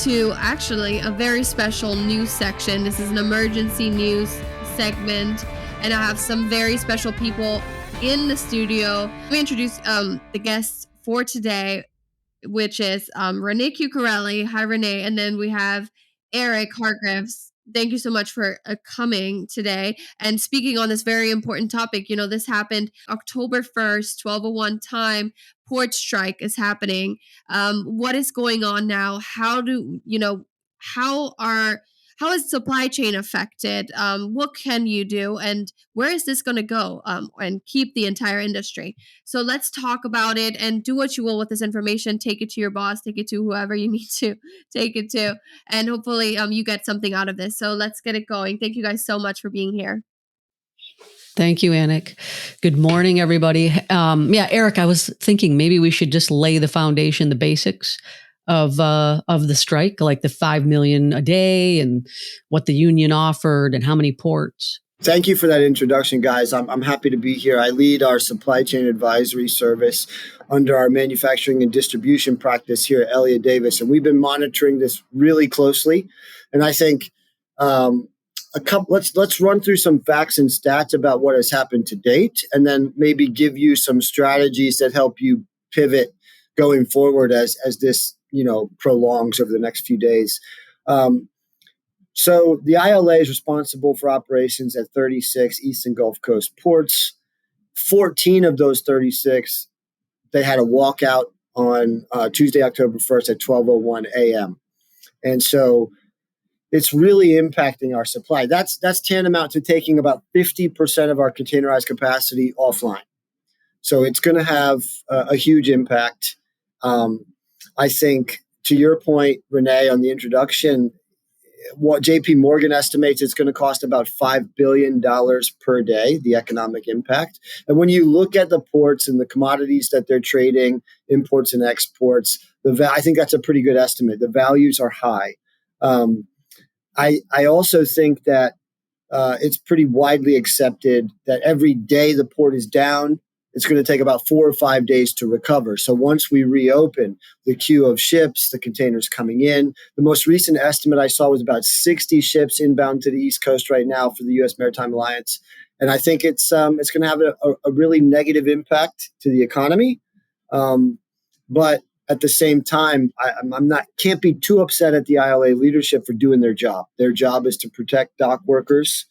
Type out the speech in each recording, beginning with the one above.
to actually a very special news section. This is an emergency news segment, and I have some very special people in the studio. Let me introduce the guests for today, which is Renee Cucurelli. Hi, Renee. And then we have Eric Hargraves. Thank you so much for coming today and speaking on this very important topic. You know, this happened October 1st, 12:01 time. Port strike is happening. What is going on now? How are how is supply chain affected? What can you do? And where is this going to go and keep the entire industry? So let's talk about it and do what you will with this information. Take it to your boss, take it to whoever you need to take it to. And hopefully you get something out of this. So let's get it going. Thank you guys so much for being here. Thank you, Anik. Good morning, everybody. Eric, I was thinking maybe we should just lay the foundation, the basics of the strike, like the 5 million a day and what the union offered and how many ports. Thank you for that introduction, guys. I'm happy to be here. I lead our supply chain advisory service under our manufacturing and distribution practice here at Elliott Davis, and we've been monitoring this really closely. And I think let's run through some facts and stats about what has happened to date, and then maybe give you some strategies that help you pivot going forward as this prolongs over the next few days. So the ILA is responsible for operations at 36 East and Gulf Coast ports. 14 of those 36, they had a walkout on Tuesday, October 1st at 12:01 a.m. And so it's really impacting our supply. That's tantamount to taking about 50% of our containerized capacity offline. So it's going to have a huge impact. I think, to your point, Renee, on the introduction, what JP Morgan estimates it's going to cost about $5 billion per day, the economic impact. And when you look at the ports and the commodities that they're trading, imports and exports, I think that's a pretty good estimate. The values are high. I also think that it's pretty widely accepted that every day the port is down, it's going to take about 4 or 5 days to recover. So once we reopen the queue of ships, the containers coming in, the most recent estimate I saw was about 60 ships inbound to the East Coast right now for the U.S. Maritime Alliance. And I think it's going to have a really negative impact to the economy. But at the same time, can't be too upset at the ILA leadership for doing their job. Their job is to protect dock workers,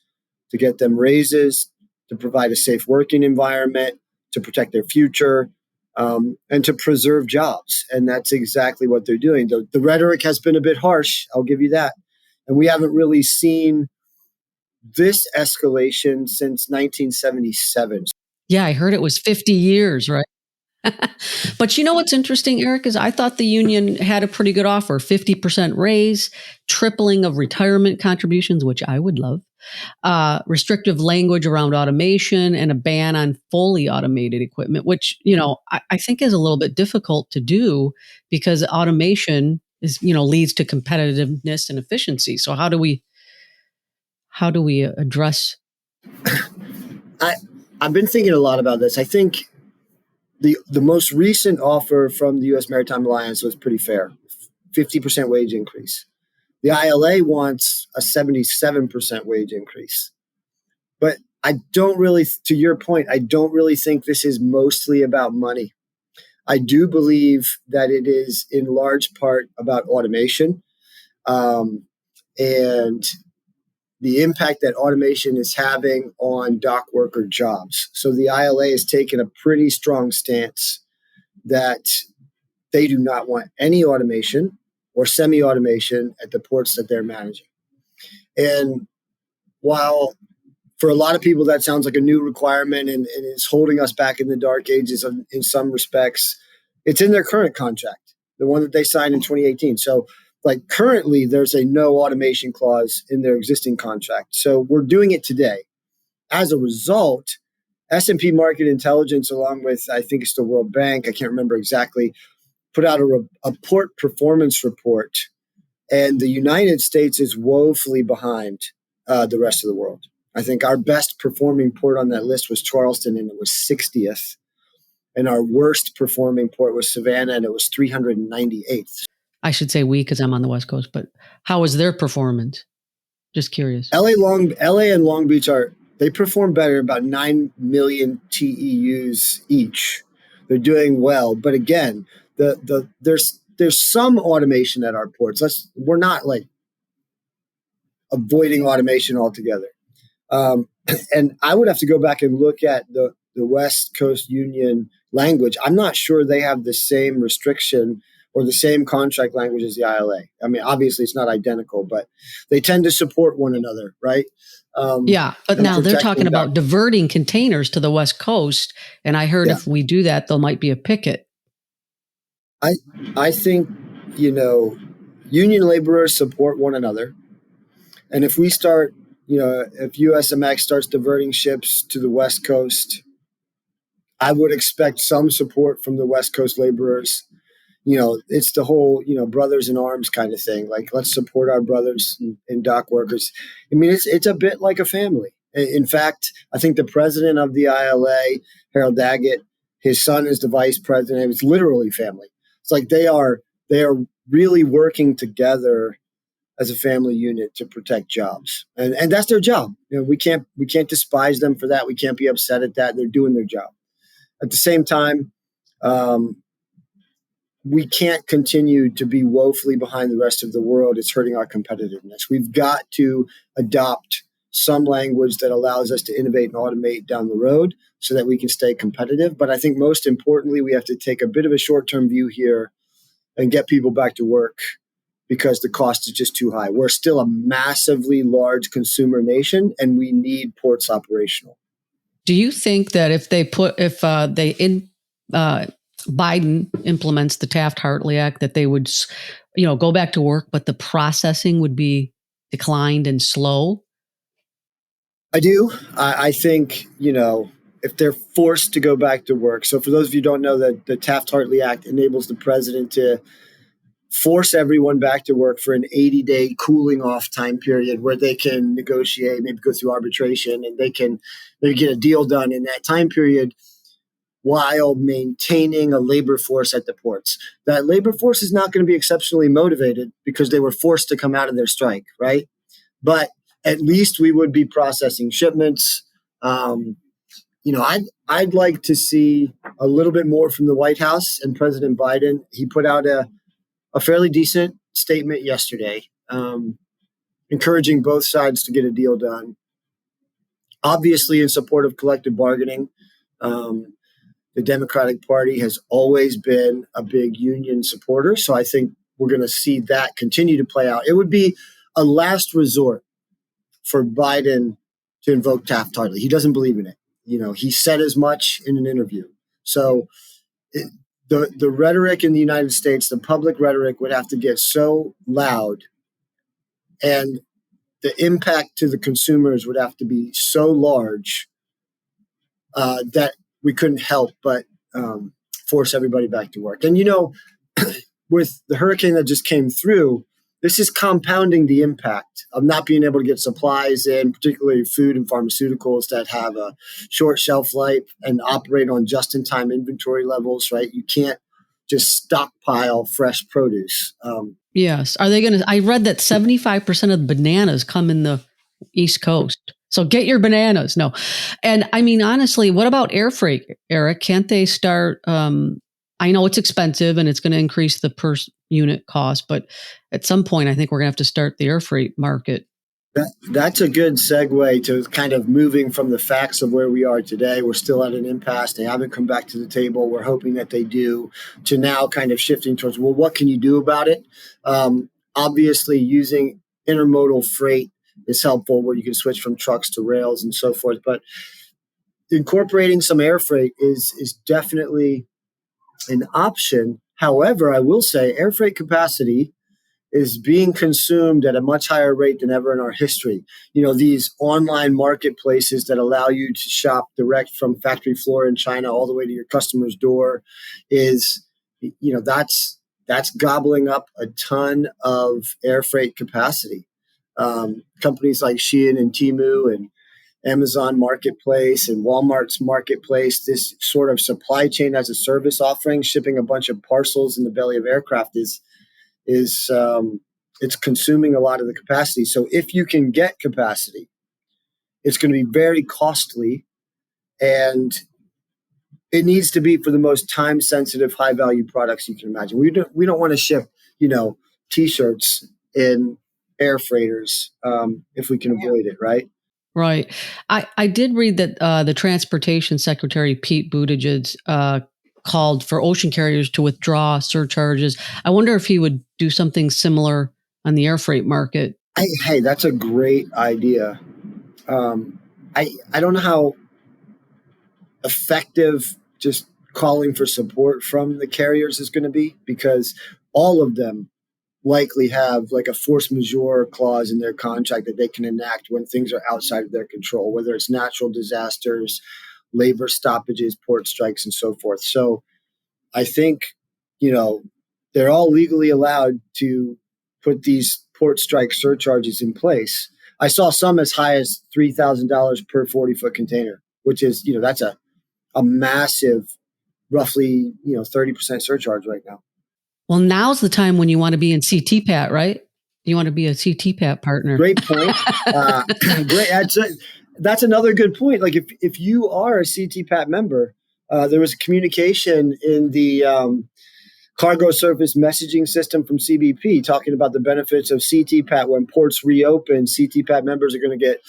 to get them raises, to provide a safe working environment, to protect their future, and to preserve jobs. And that's exactly what they're doing. The rhetoric has been a bit harsh, I'll give you that. And we haven't really seen this escalation since 1977. Yeah, I heard it was 50 years, right? But you know what's interesting, Eric, is I thought the union had a pretty good offer, 50% raise, tripling of retirement contributions, which I would love, restrictive language around automation, and a ban on fully automated equipment, which, I think is a little bit difficult to do because automation is, leads to competitiveness and efficiency. So how do we address? I've been thinking a lot about this. I think the most recent offer from the U.S. Maritime Alliance was pretty fair, 50% wage increase. The ILA wants a 77% wage increase. But to your point, I don't really think this is mostly about money. I do believe that it is in large part about automation and the impact that automation is having on dock worker jobs. So the ILA has taken a pretty strong stance that they do not want any automation or semi-automation at the ports that they're managing. And while for a lot of people that sounds like a new requirement and is holding us back in the dark ages in some respects, it's in their current contract, the one that they signed in 2018. So currently, there's a no automation clause in their existing contract. So we're doing it today. As a result, S&P Market Intelligence, along with, I think it's the World Bank, I can't remember exactly, put out a port performance report. And the United States is woefully behind the rest of the world. I think our best performing port on that list was Charleston, and it was 60th. And our worst performing port was Savannah, and it was 398th. I should say we because I'm on the West Coast, but how was their performance? Just curious. LA and Long Beach they perform better, about 9 million TEUs each. They're doing well, but again, there's some automation at our ports. We're not like avoiding automation altogether. And I would have to go back and look at the West Coast Union language. I'm not sure they have the same restriction or the same contract language as the ILA. I mean, obviously it's not identical, but they tend to support one another, right? Yeah, but now they're talking about diverting containers to the West Coast, and I heard if we do that, there might be a picket. I think, union laborers support one another. And if we start, if USMX starts diverting ships to the West Coast, I would expect some support from the West Coast laborers. It's the whole, brothers in arms kind of thing. Like, let's support our brothers and dock workers. I mean, it's a bit like a family. In fact, I think the president of the ILA, Harold Daggett, his son is the vice president. It's literally family. It's like they are really working together as a family unit to protect jobs. And that's their job. We can't despise them for that. We can't be upset at that. They're doing their job. At the same time, we can't continue to be woefully behind the rest of the world. It's hurting our competitiveness. We've got to adopt some language that allows us to innovate and automate down the road so that we can stay competitive. But I think most importantly, we have to take a bit of a short-term view here and get people back to work because the cost is just too high. We're still a massively large consumer nation, and we need ports operational. Do you think that if Biden implements the Taft-Hartley Act, that they would, go back to work, but the processing would be declined and slow? I do. I think, if they're forced to go back to work. So for those of you who don't know, that the Taft-Hartley Act enables the president to force everyone back to work for an 80-day cooling off time period where they can negotiate, maybe go through arbitration, and they can maybe get a deal done in that time period while maintaining a labor force at the ports. That labor force is not going to be exceptionally motivated because they were forced to come out of their strike, right? But at least we would be processing shipments. I'd like to see a little bit more from the White House and President Biden. He put out a fairly decent statement yesterday, encouraging both sides to get a deal done. Obviously, in support of collective bargaining. The Democratic Party has always been a big union supporter, so I think we're going to see that continue to play out. It would be a last resort for Biden to invoke Taft-Hartley. He doesn't believe in it. He said as much in an interview. So the rhetoric in the United States, the public rhetoric would have to get so loud, and the impact to the consumers would have to be so large that we couldn't help but force everybody back to work. And, with the hurricane that just came through, this is compounding the impact of not being able to get supplies in, particularly food and pharmaceuticals that have a short shelf life and operate on just-in-time inventory levels, right? You can't just stockpile fresh produce. Yes. Are they going to? I read that 75% of the bananas come in the East Coast. So get your bananas. No. And I mean, honestly, what about air freight, Eric? Can't they start? I know it's expensive and it's going to increase the per unit cost, but at some point, I think we're going to have to start the air freight market. That's a good segue to kind of moving from the facts of where we are today. We're still at an impasse. They haven't come back to the table. We're hoping that they do, to now kind of shifting towards, well, what can you do about it? Obviously, using intermodal freight is helpful, where you can switch from trucks to rails and so forth. But incorporating some air freight is definitely an option. However, I will say air freight capacity is being consumed at a much higher rate than ever in our history. These online marketplaces that allow you to shop direct from factory floor in China all the way to your customer's door is, that's gobbling up a ton of air freight capacity. Companies like Shein and Temu and Amazon Marketplace and Walmart's Marketplace, this sort of supply chain as a service offering, shipping a bunch of parcels in the belly of aircraft is is it's consuming a lot of the capacity. So if you can get capacity, it's going to be very costly, and it needs to be for the most time sensitive, high value products you can imagine. We don't want to ship, T-shirts in air freighters if we can avoid it, right? Right. I did read that the Transportation Secretary, Pete Buttigieg, called for ocean carriers to withdraw surcharges. I wonder if he would do something similar on the air freight market. Hey, that's a great idea. I don't know how effective just calling for support from the carriers is going to be, because all of them likely have like a force majeure clause in their contract that they can enact when things are outside of their control, whether it's natural disasters, labor stoppages, port strikes, and so forth. So I think, they're all legally allowed to put these port strike surcharges in place. I saw some as high as $3,000 per 40-foot container, which is, that's a massive, roughly, 30% surcharge right now. Well, now's the time when you want to be in CTPAT, right? You want to be a CTPAT partner. Great point. Great. That's another good point. Like if you are a CTPAT member, there was a communication in the cargo service messaging system from CBP talking about the benefits of CTPAT. When ports reopen, CTPAT members are going to get,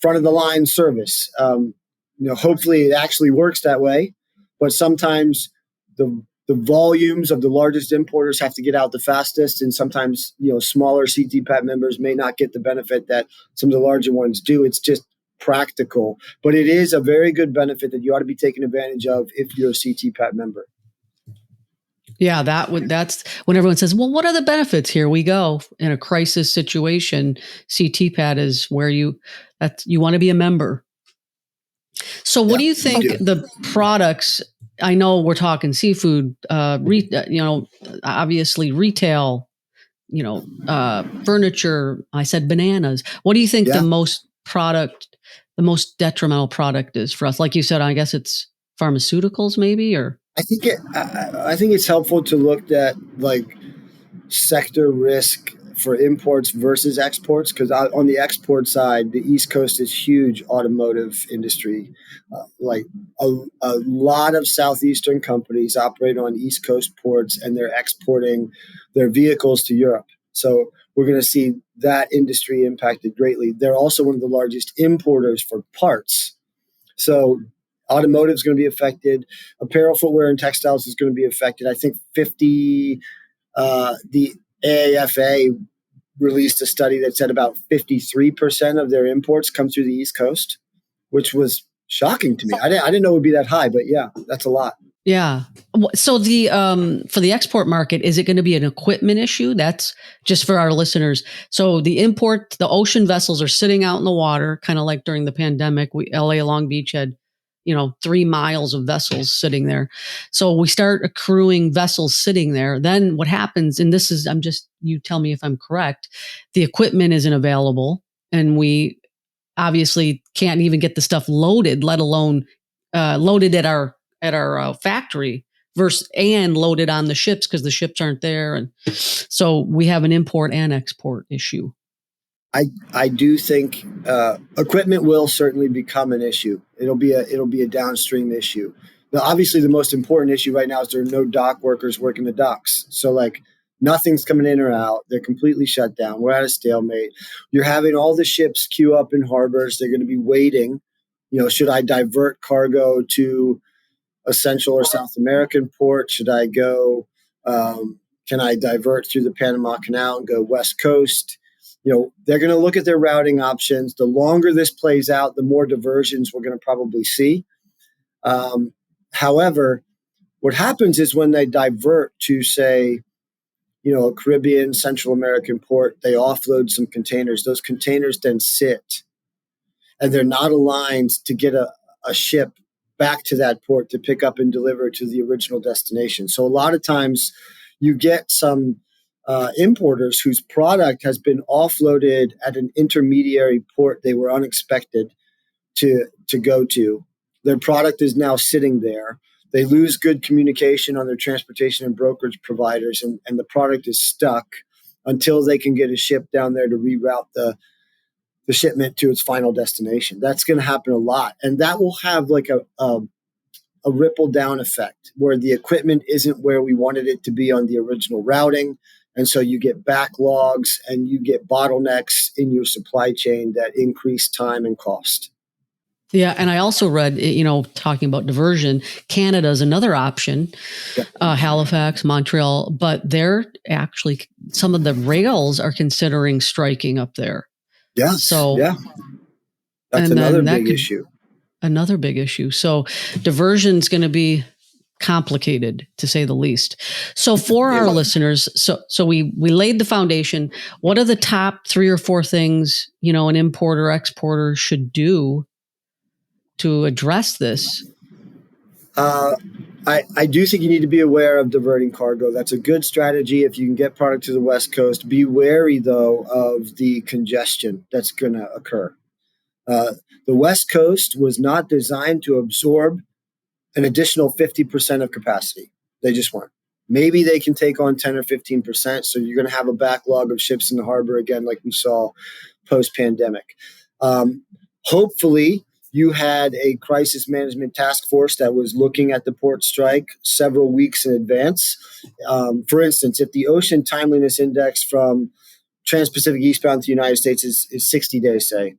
front of the line service. Hopefully it actually works that way, but sometimes the volumes of the largest importers have to get out the fastest, and sometimes smaller CTPAT members may not get the benefit that some of the larger ones do. It's just practical, but it is a very good benefit that you ought to be taking advantage of if you're a CTPAT member. Yeah, that's when everyone says, well, what are the benefits? Here we go. In a crisis situation, CTPAT is where you want to be a member. So what do you think the products, I know we're talking seafood, obviously retail, furniture, I said bananas. What do you think the most detrimental product is for us? Like you said, I guess it's pharmaceuticals maybe, or? I think it's helpful to look at like sector risk for imports versus exports, because on the export side, the East Coast is huge automotive industry. Like a lot of Southeastern companies operate on East Coast ports, and they're exporting their vehicles to Europe. So we're going to see that industry impacted greatly. They're also one of the largest importers for parts. So automotive is going to be affected. Apparel, footwear, and textiles is going to be affected. I think the AAFA released a study that said about 53% of their imports come through the East Coast, which was shocking to me. I didn't know it would be that high, but yeah, that's a lot. Yeah. So the for the export market, is it going to be an equipment issue? That's just for our listeners. So the ocean vessels are sitting out in the water, kind of like during the pandemic. LA Long Beach had 3 miles of vessels sitting there. So we start accruing vessels sitting there. Then what happens, and this is, you tell me if I'm correct, the equipment isn't available, and we obviously can't even get the stuff loaded, let alone loaded at our factory and loaded on the ships, because the ships aren't there. And so we have an import and export issue. I do think equipment will certainly become an issue. It'll be a downstream issue. Now, obviously, the most important issue right now is there are no dock workers working the docks. So, like, nothing's coming in or out. They're completely shut down. We're at a stalemate. You're having all the ships queue up in harbors. They're going to be waiting. Should I divert cargo to a Central or South American port? Should I go? Can I divert through the Panama Canal and go West Coast? They're going to look at their routing options. The longer this plays out, the more diversions we're going to probably see. However, what happens is when they divert to, say, a Caribbean, Central American port, they offload some containers. Those containers then sit, and they're not aligned to get a ship back to that port to pick up and deliver to the original destination. So a lot of times you get some importers whose product has been offloaded at an intermediary port they were unexpected to go to. Their product is now sitting there. They lose good communication on their transportation and brokerage providers, and the product is stuck until they can get a ship down there to reroute the shipment to its final destination. That's going to happen a lot. And that will have like a ripple down effect where the equipment isn't where we wanted it to be on the original routing. And so you get backlogs and you get bottlenecks in your supply chain that increase time and cost. Yeah. And I also read, talking about diversion, Canada is another option, Halifax, Montreal, but they're actually, some of the rails are considering striking up there. Yeah. So, yeah. That's another big issue. Another big issue. So diversion is going to be complicated, to say the least. So for our listeners, so we laid the foundation. What are the top 3 or 4 things, an importer, exporter should do to address this? I do think you need to be aware of diverting cargo. That's a good strategy if you can get product to the West Coast. Be wary, though, of the congestion that's going to occur. The West Coast was not designed to absorb an additional 50% of capacity. They just weren't. Maybe they can take on 10 or 15%. So you're going to have a backlog of ships in the harbor again, like we saw post-pandemic. Hopefully, you had a crisis management task force that was looking at the port strike several weeks in advance. For instance, if the ocean timeliness index from Trans-Pacific eastbound to the United States is 60 days, say,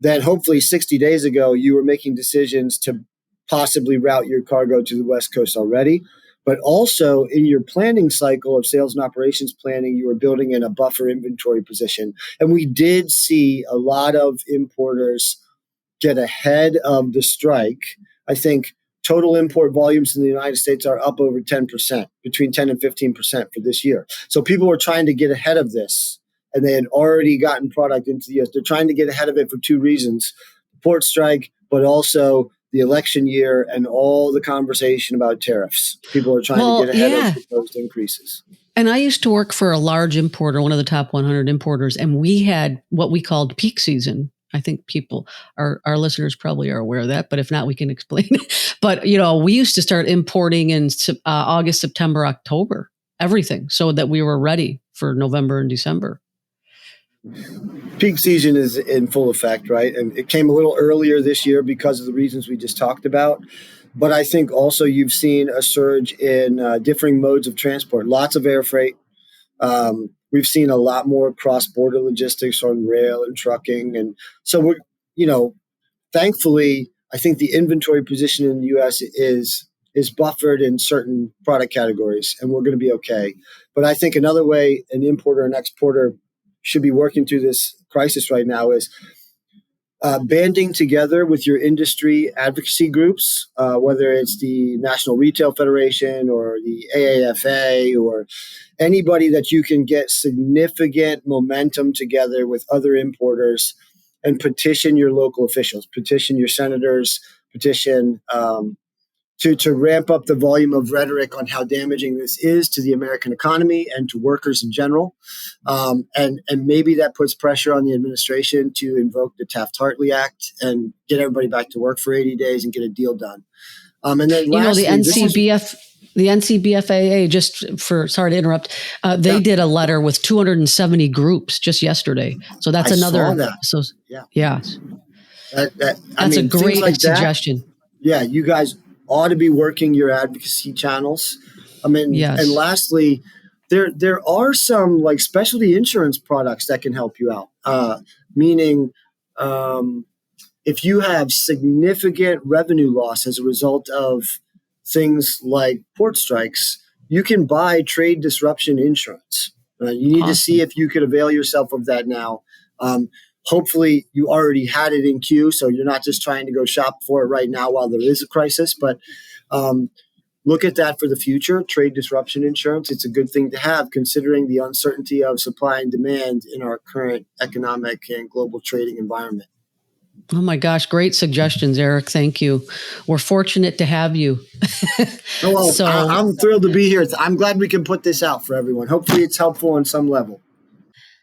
then hopefully 60 days ago, you were making decisions to possibly route your cargo to the West Coast already. But also in your planning cycle of sales and operations planning, you were building in a buffer inventory position. And we did see a lot of importers get ahead of the strike. I think total import volumes in the United States are up over 10%, between 10 and 15% for this year. So people were trying to get ahead of this, and they had already gotten product into the U.S. They're trying to get ahead of it for 2 reasons: the port strike, but also the election year and all the conversation about tariffs. People are trying to get ahead of proposed increases. And I used to work for a large importer, one of the top 100 importers, and we had what we called peak season. I think our listeners probably are aware of that, but if not, we can explain. But, we used to start importing in August, September, October, everything, so that we were ready for November and December. Peak season is in full effect, right? And it came a little earlier this year because of the reasons we just talked about. But I think also you've seen a surge in differing modes of transport, lots of air freight. We've seen a lot more cross-border logistics on rail and trucking. And so we're, thankfully, I think the inventory position in the U.S. is buffered in certain product categories, and we're going to be okay. But I think another way an importer and exporter should be working through this crisis right now is banding together with your industry advocacy groups, whether it's the National Retail Federation or the AAFA or anybody that you can get significant momentum together with other importers, and petition your local officials, petition your senators, petition to ramp up the volume of rhetoric on how damaging this is to the American economy and to workers in general. And maybe that puts pressure on the administration to invoke the Taft-Hartley Act and get everybody back to work for 80 days and get a deal done. And then lastly, the NCBFAA, sorry to interrupt, they did a letter with 270 groups just yesterday. So that's another. So yeah. That's a great suggestion. Yeah, you guys ought to be working your advocacy channels. Yes. And lastly, there are some like specialty insurance products that can help you out. Meaning, if you have significant revenue loss as a result of things like port strikes, you can buy trade disruption insurance. You need to see if you could avail yourself of that now. Hopefully you already had it in queue, so you're not just trying to go shop for it right now while there is a crisis, but look at that for the future. Trade disruption insurance, it's a good thing to have considering the uncertainty of supply and demand in our current economic and global trading environment. Oh my gosh, great suggestions, Eric. Thank you. We're fortunate to have you. I'm thrilled to be here. I'm glad we can put this out for everyone. Hopefully it's helpful on some level.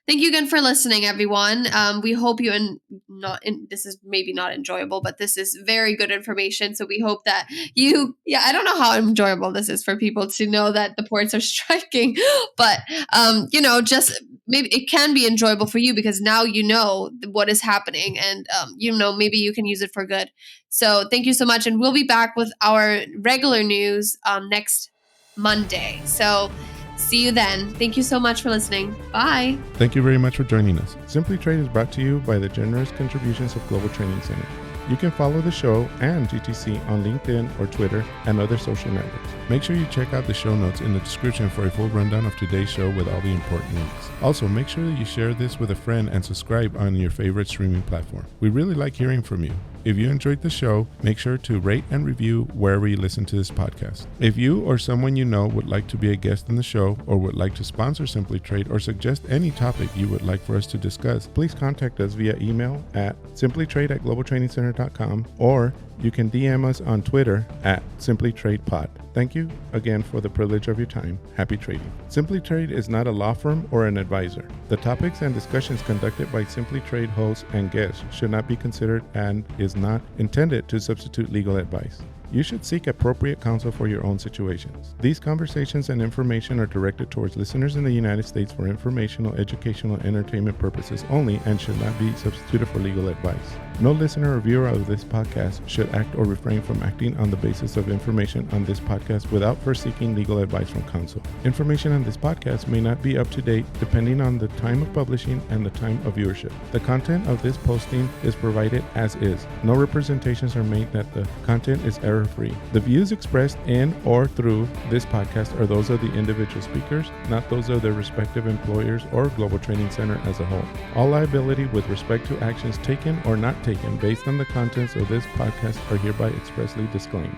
Thank you again for listening, everyone. We hope you this is maybe not enjoyable, but this is very good information. So we hope that I don't know how enjoyable this is for people to know that the ports are striking, but just maybe it can be enjoyable for you because now you know what is happening, and maybe you can use it for good. So thank you so much, and we'll be back with our regular news next Monday. So see you then. Thank you so much for listening. Bye. Thank you very much for joining us. Simply Trade is brought to you by the generous contributions of Global Training Center. You can follow the show and GTC on LinkedIn or Twitter and other social networks. Make sure you check out the show notes in the description for a full rundown of today's show with all the important links. Also, make sure that you share this with a friend and subscribe on your favorite streaming platform. We really like hearing from you. If you enjoyed the show, make sure to rate and review wherever you listen to this podcast. If you or someone you know would like to be a guest in the show or would like to sponsor Simply Trade or suggest any topic you would like for us to discuss, please contact us via email at simplytrade@globaltrainingcenter.com, or you can DM us on Twitter at simplytradepod. Thank you again for the privilege of your time. Happy trading. Simply Trade is not a law firm or an advisor. The topics and discussions conducted by Simply Trade hosts and guests should not be considered and is not intended to substitute legal advice. You should seek appropriate counsel for your own situations. These conversations and information are directed towards listeners in the United States for informational, educational, and entertainment purposes only and should not be substituted for legal advice. No listener or viewer of this podcast should act or refrain from acting on the basis of information on this podcast without first seeking legal advice from counsel. Information on this podcast may not be up to date depending on the time of publishing and the time of viewership. The content of this posting is provided as is. No representations are made that the content is error-free. The views expressed in or through this podcast are those of the individual speakers, not those of their respective employers or Global Training Center as a whole. All liability with respect to actions taken or not taken based on the contents of this podcast are hereby expressly disclaimed.